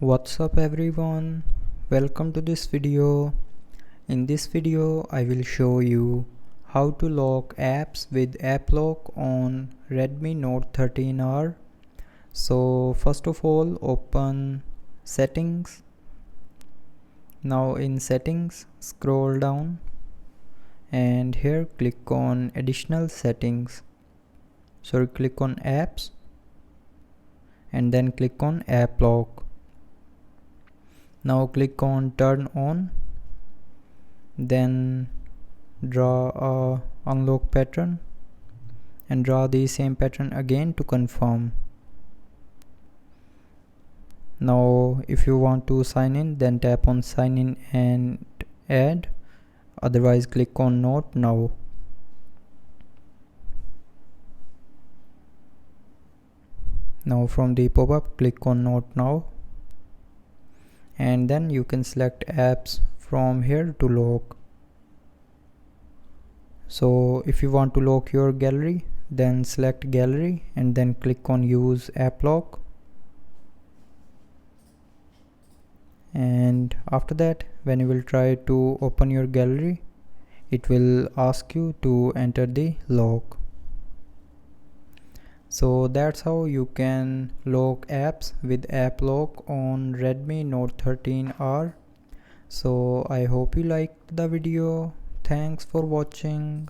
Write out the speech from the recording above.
What's up everyone, welcome to this video. In this video I will show you how to lock apps with app lock on Redmi Note 13R. So first of all, open settings. Now in settings, scroll down and here click on additional settings. So click on apps and then click on app lock. Now click on turn on, then draw a unlock pattern and draw the same pattern again to confirm. Now if you want to sign in, then tap on sign in and add, otherwise click on not now. Now from the pop-up, click on not now and then you can select apps from here to lock. So if you want to lock your gallery, then select gallery and then click on use app lock, and after that when you will try to open your gallery, it will ask you to enter the lock. So that's how you can lock apps with app lock on Redmi Note 13R. So I hope you liked the video. Thanks for watching.